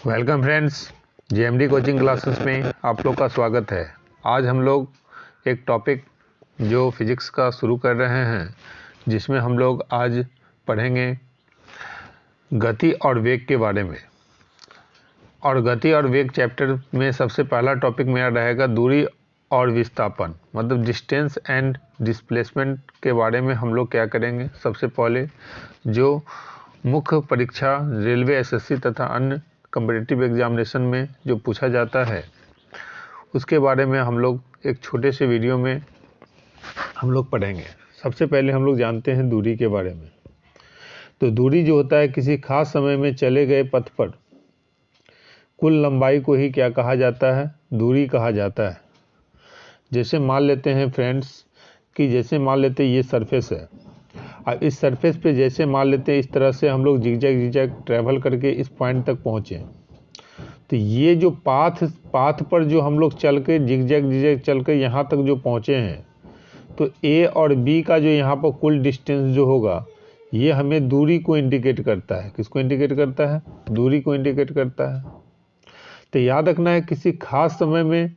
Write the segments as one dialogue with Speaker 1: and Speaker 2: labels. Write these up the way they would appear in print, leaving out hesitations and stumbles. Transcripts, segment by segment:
Speaker 1: Welcome friends, JMD coaching classes में आप लोग का स्वागत है। आज हम लोग एक टॉपिक जो फिज़िक्स का शुरू कर रहे हैं, जिसमें हम लोग आज पढ़ेंगे गति और वेग के बारे में। और गति और वेग चैप्टर में सबसे पहला टॉपिक मेरा रहेगा दूरी और विस्थापन, मतलब डिस्टेंस एंड डिस्प्लेसमेंट के बारे में हम लोग क्या करेंगे। सबसे पहले जो मुख्य परीक्षा रेलवे, एसएससी तथा अन्य कॉम्पिटिटिव एग्जामिनेशन में जो पूछा जाता है, उसके बारे में हम लोग एक छोटे से वीडियो में हम लोग पढ़ेंगे। सबसे पहले हम लोग जानते हैं दूरी के बारे में। तो दूरी जो होता है, किसी खास समय में चले गए पथ पर कुल लंबाई को ही क्या कहा जाता है? दूरी कहा जाता है। जैसे मान लेते हैं फ्रेंड्स कि जैसे मान लेते हैं ये सरफेस है, अब इस सरफेस पे जैसे मान लेते हैं इस तरह से हम लोग जिगजैग ट्रैवल करके इस पॉइंट तक पहुँचे। तो ये जो पाथ पर जो हम लोग चल के जिगजैग चल के यहाँ तक जो पहुँचे हैं, तो ए और बी का जो यहाँ पर कुल डिस्टेंस जो होगा, ये हमें दूरी को इंडिकेट करता है। किसको इंडिकेट करता है? दूरी को इंडिकेट करता है। तो याद रखना है, किसी खास समय में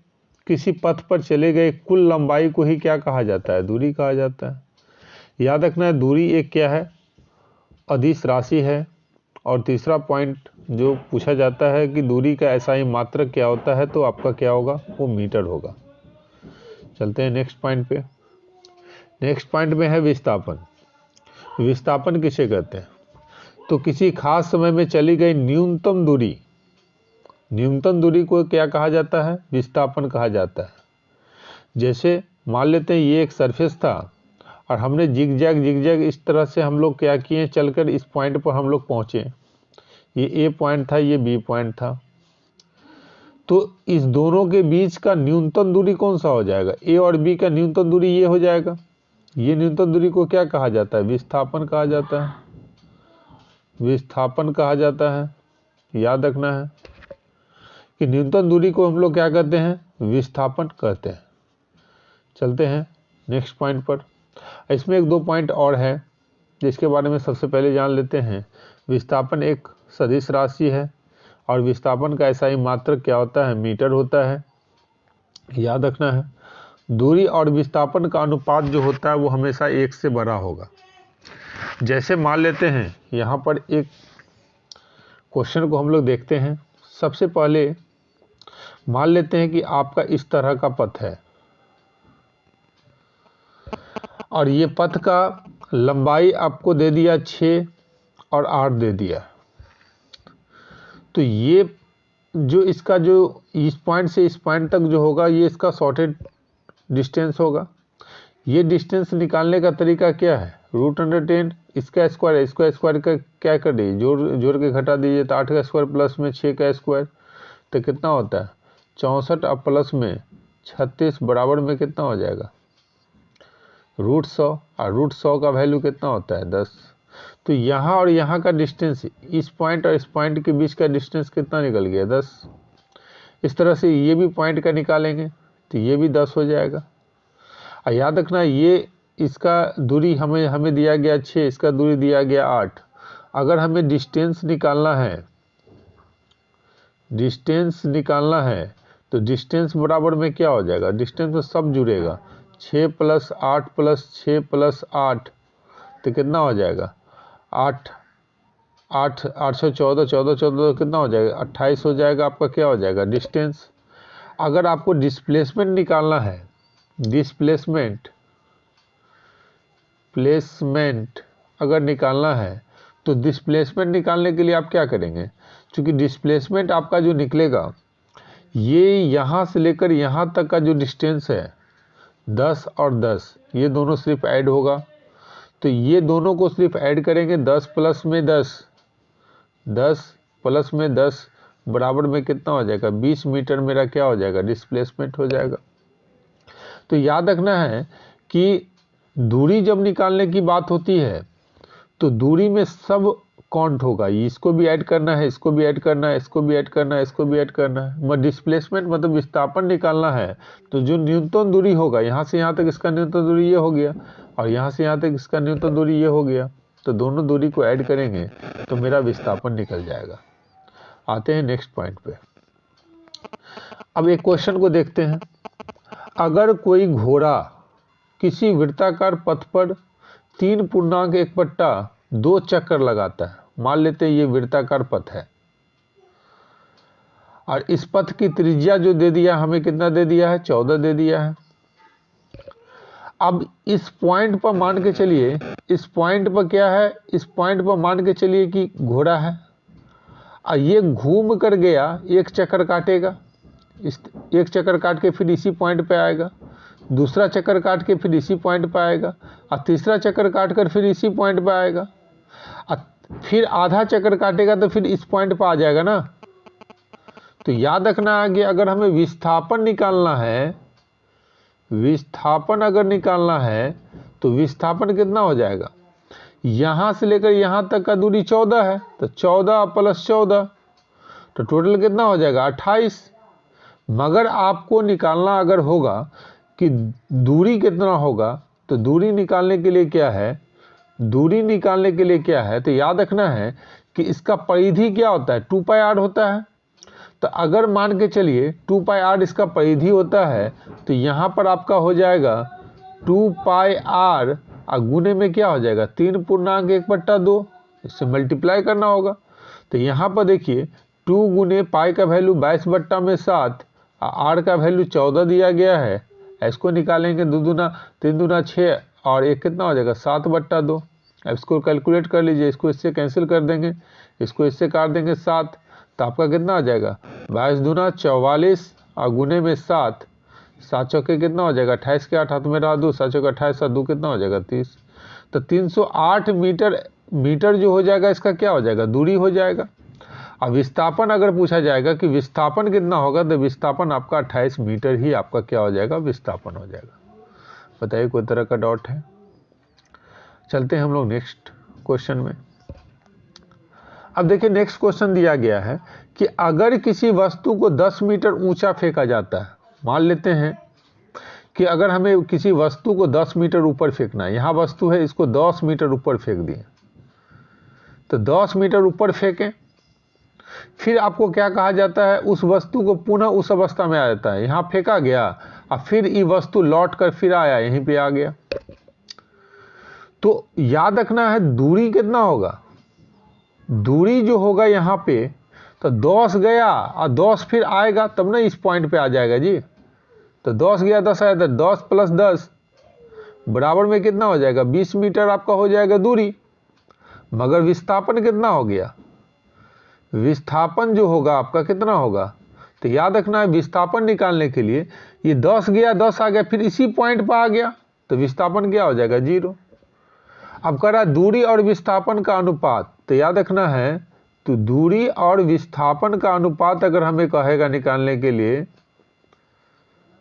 Speaker 1: किसी पथ पर चले गए कुल लंबाई को ही क्या कहा जाता है? दूरी कहा जाता है। याद रखना है, दूरी एक क्या है? अदिश राशि है। और तीसरा पॉइंट जो पूछा जाता है कि दूरी का SI मात्रक क्या होता है, तो आपका क्या होगा? वो मीटर होगा। चलते हैं नेक्स्ट पॉइंट पे। नेक्स्ट पॉइंट में है विस्थापन। विस्थापन किसे कहते हैं? तो किसी खास समय में चली गई न्यूनतम दूरी, न्यूनतम दूरी को क्या कहा जाता है? विस्थापन कहा जाता है। जैसे मान लेते हैं ये एक सरफेस था और हमने जिगजैग इस तरह से हम लोग क्या किए, चलकर इस पॉइंट पर हम लोग पहुँचे। ये ए पॉइंट था, ये बी पॉइंट था। तो इस दोनों के बीच का न्यूनतम दूरी कौन सा हो जाएगा? ए और बी का न्यूनतम दूरी ये हो जाएगा। ये न्यूनतम दूरी को क्या कहा जाता है? विस्थापन कहा जाता है। विस्थापन कहा जाता है। याद रखना है कि न्यूनतम दूरी को हम लोग क्या कहते हैं? विस्थापन कहते हैं। चलते हैं नेक्स्ट पॉइंट पर। इसमें एक दो पॉइंट और है जिसके बारे में सबसे पहले जान लेते हैं। विस्थापन एक सदिश राशि है और विस्थापन का SI मात्रक क्या होता है? मीटर होता है। याद रखना है, दूरी और विस्थापन का अनुपात जो होता है वो हमेशा 1 से बड़ा होगा। जैसे मान लेते हैं यहाँ पर एक क्वेश्चन को हम लोग देखते हैं। सबसे पहले मान लेते हैं कि आपका इस तरह का पथ है और ये पथ का लंबाई आपको दे दिया 6 और 8 दे दिया। तो ये जो इसका जो इस पॉइंट से इस पॉइंट तक जो होगा, ये इसका शॉर्टेड डिस्टेंस होगा। ये डिस्टेंस निकालने का तरीका क्या है? √10 इसका स्क्वायर है, इसका स्क्वायर का क्या कर दीजिए, जोड़ के घटा दीजिए। तो 8 का स्क्वायर प्लस में 6 का स्क्वायर, तो कितना होता है? 64 और प्लस में 36 बराबर में कितना हो जाएगा? √100। और √100 का वैल्यू कितना होता है? 10। तो यहाँ और यहाँ का डिस्टेंस, इस पॉइंट और इस पॉइंट के बीच का डिस्टेंस कितना निकल गया? 10। इस तरह से ये भी पॉइंट का निकालेंगे तो ये भी 10 हो जाएगा। और याद रखना, ये इसका दूरी हमें दिया गया 6, इसका दूरी दिया गया 8। अगर हमें डिस्टेंस निकालना है तो डिस्टेंस बराबर में क्या हो जाएगा? डिस्टेंस में सब जुड़ेगा। 6 + 8 + 6 + 8 तो कितना हो जाएगा? 8 814 14 कितना हो जाएगा? 28 हो जाएगा। आपका क्या हो जाएगा? डिस्टेंस। अगर आपको डिस्प्लेसमेंट निकालना है, प्लेसमेंट अगर निकालना है, तो डिस्प्लेसमेंट निकालने के लिए आप क्या करेंगे? क्योंकि डिस्प्लेसमेंट आपका जो निकलेगा, ये यहाँ से लेकर यहाँ तक का जो डिस्टेंस है 10 और 10, ये दोनों सिर्फ ऐड होगा। तो ये दोनों को सिर्फ ऐड करेंगे। 10 + में 10 + में 10 बराबर में कितना हो जाएगा? 20 मीटर मेरा क्या हो जाएगा? डिस्प्लेसमेंट हो जाएगा। तो याद रखना है कि दूरी जब निकालने की बात होती है तो दूरी में सब काउंट होगा। इसको भी ऐड करना है, इसको भी ऐड करना है, इसको भी ऐड करना है, इसको भी ऐड करना है। डिस्प्लेसमेंट मतलब विस्थापन निकालना है, तो जो न्यूनतम दूरी होगा, यहाँ से यहाँ तक इसका न्यूनतम दूरी ये हो गया और यहाँ से यहाँ तक इसका न्यूनतम दूरी ये हो गया। तो दोनों दूरी को ऐड करेंगे तो मेरा विस्थापन निकल जाएगा। आते हैं नेक्स्ट पॉइंट पे। अब एक क्वेश्चन को देखते हैं। अगर कोई घोड़ा किसी वृत्ताकार पथ पर 3.1/2 चक्कर लगाता है, मान लेते हैं ये वृत्ताकार पथ है, और इस पथ की त्रिज्या जो दे दिया हमें, कितना दे दिया है, 14 दे दिया है। अब इस पॉइंट पर मान के चलिए, इस पॉइंट पर क्या है, इस पॉइंट पर मान के चलिए कि घोड़ा है, और ये घूम कर गया, एक चक्कर काटेगा, इस एक चक्कर काट के फिर इसी पॉइंट पे आएगा, दूसरा चक्कर काट के फिर इसी पॉइंट पे आएगा, और तीसरा चक्कर काट कर फिर इसी पॉइंट पे आएगा, और फिर आधा चक्कर काटेगा तो फिर इस पॉइंट पे आ जाएगा ना। तो याद रखना है कि अगर हमें विस्थापन निकालना है, विस्थापन अगर निकालना है तो विस्थापन कितना हो जाएगा, यहाँ से लेकर यहाँ तक का दूरी 14 है, तो 14 + 14 तो टोटल कितना हो जाएगा, 28। मगर आपको निकालना अगर होगा कि दूरी कितना होगा, तो दूरी निकालने के लिए क्या है, दूरी निकालने के लिए क्या है, तो याद रखना है कि इसका परिधि क्या होता है, 2πr होता है। तो अगर मान के चलिए 2πr इसका परिधि होता है, तो यहाँ पर आपका हो जाएगा 2πr और गुने में क्या हो जाएगा, 3.1/2, इससे मल्टीप्लाई करना होगा। तो यहाँ पर देखिए 2 गुने पाई का वैल्यू 22/7 और r का वैल्यू 14 दिया गया है। इसको निकालेंगे, 2 दूना 3 दूना 6 और एक कितना हो जाएगा, 7/2। अब इसको कैलकुलेट कर लीजिए, इसको इससे कैंसिल कर देंगे, इसको इससे काट देंगे 7, तो आपका कितना आ जाएगा, 22 दूना 44 और गुने में 7, 7 चौके कितना हो जाएगा, 28 के 8 हाथ में रहा 2, 7 चौके 28 और 2 कितना हो जाएगा, 30। तो 308 मीटर जो हो जाएगा, इसका क्या हो जाएगा, दूरी हो जाएगा। अब विस्थापन अगर पूछा जाएगा कि विस्थापन कितना होगा, तो विस्थापन आपका 28 मीटर ही आपका क्या हो जाएगा, विस्थापन हो जाएगा। बताइए कोई तरह का डाउट है? चलते हैं हम लोग नेक्स्ट क्वेश्चन में। अब देखिए नेक्स्ट क्वेश्चन दिया गया है कि अगर किसी वस्तु को 10 मीटर ऊंचा फेंका जाता है, मान लेते हैं कि अगर हमें किसी वस्तु को 10 मीटर ऊपर फेंकना है, यहाँ वस्तु है, इसको 10 मीटर ऊपर फेंक दिए, तो 10 मीटर ऊपर फेंकें, फिर आपको क्या कहा जाता है, उस वस्तु को पुनः उस अवस्था में आ जाता है, यहाँ फेंका गया और फिर ये वस्तु लौट कर फिर आया, यहीं पे आ गया। तो याद रखना है दूरी कितना होगा, दूरी जो होगा यहाँ पे, तो 10 गया और 10 फिर आएगा तब ना इस पॉइंट पे आ जाएगा जी। तो 10 गया 10 आया, तो 10 + 10 बराबर में कितना हो जाएगा, 20 मीटर आपका हो जाएगा दूरी। मगर विस्थापन कितना हो गया, विस्थापन जो होगा आपका कितना होगा, तो याद रखना है विस्थापन निकालने के लिए ये 10 गया 10 आ गया, फिर इसी पॉइंट पर आ गया, तो विस्थापन क्या हो जाएगा, 0। अब करा दूरी और विस्थापन का अनुपात, तो याद रखना है, तो दूरी और विस्थापन का अनुपात अगर हमें कहेगा निकालने के लिए,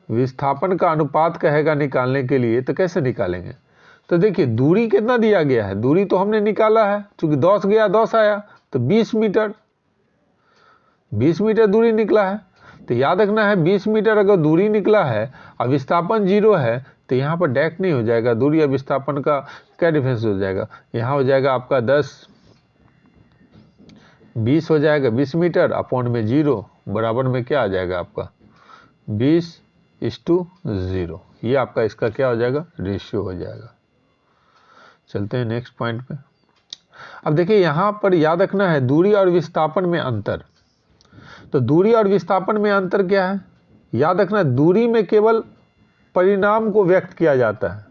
Speaker 1: विस्थापन का अनुपात कहेगा निकालने के लिए, तो कैसे निकालेंगे। तो देखिए दूरी कितना दिया गया है, दूरी तो हमने निकाला है, क्योंकि 10 गया 10 आया, तो 20 मीटर, 20 मीटर दूरी निकला है। तो याद रखना है 20 मीटर अगर दूरी निकला है और विस्थापन 0 है, तो यहाँ पर डायरेक्ट नहीं हो जाएगा, दूरी और विस्थापन का क्या डिफरेंस हो जाएगा, यहाँ हो जाएगा आपका 20 हो जाएगा, 20 मीटर अपॉन में 0 बराबर में क्या आ जाएगा आपका 20:0। ये आपका इसका क्या हो जाएगा, रेशियो हो जाएगा। चलते हैं नेक्स्ट पॉइंट पे। अब देखिए यहाँ पर याद रखना है दूरी और विस्थापन में अंतर। तो दूरी और विस्थापन में अंतर क्या है, याद रखना दूरी में केवल परिणाम को व्यक्त किया जाता है,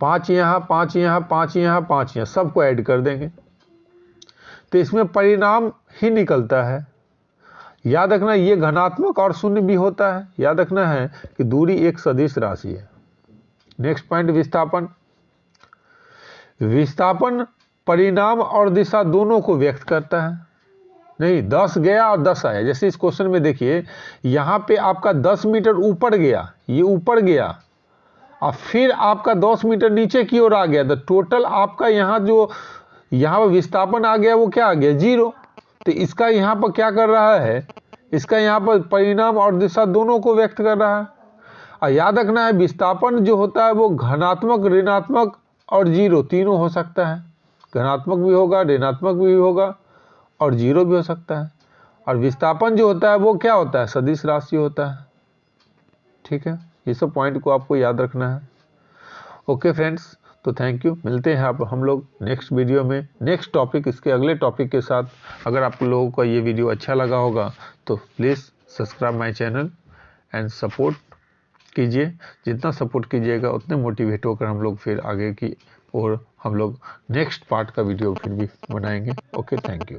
Speaker 1: 5 यहाँ 5 यहाँ 5 यहाँ 5 यहाँ सबको ऐड कर देंगे, तो इसमें परिणाम ही निकलता है। याद रखना ये धनात्मक और शून्य भी होता है। याद रखना है कि दूरी एक सदिश राशि है। नेक्स्ट पॉइंट विस्थापन। विस्थापन परिणाम और दिशा दोनों को व्यक्त करता है। नहीं 10 गया और 10 आया, जैसे इस क्वेश्चन में देखिए यहाँ पे आपका 10 मीटर ऊपर गया, ये ऊपर गया और फिर आपका 10 मीटर नीचे की ओर आ गया, तो टोटल आपका यहाँ जो यहाँ पर विस्थापन आ गया वो क्या आ गया 0। तो इसका यहाँ पर क्या कर रहा है, इसका यहाँ पर परिणाम और दिशा दोनों को व्यक्त कर रहा है। और याद रखना है विस्थापन जो होता है वो धनात्मक ऋणात्मक और 0 तीनों हो सकता है, धनात्मक भी होगा ऋणात्मक भी होगा और 0 भी हो सकता है। और विस्थापन जो होता है वो क्या होता है, सदिश राशि होता है। ठीक है, ये सब पॉइंट को आपको याद रखना है। ओके फ्रेंड्स, तो थैंक यू। मिलते हैं आप हम लोग नेक्स्ट वीडियो में, नेक्स्ट टॉपिक, इसके अगले टॉपिक के साथ। अगर आप लोगों को ये वीडियो अच्छा लगा होगा तो please subscribe my channel and support कीजिए। जितना सपोर्ट कीजिएगा उतने मोटिवेट होकर हम लोग फिर आगे की और हम लोग नेक्स्ट पार्ट का वीडियो फिर भी बनाएंगे। Okay, thank you.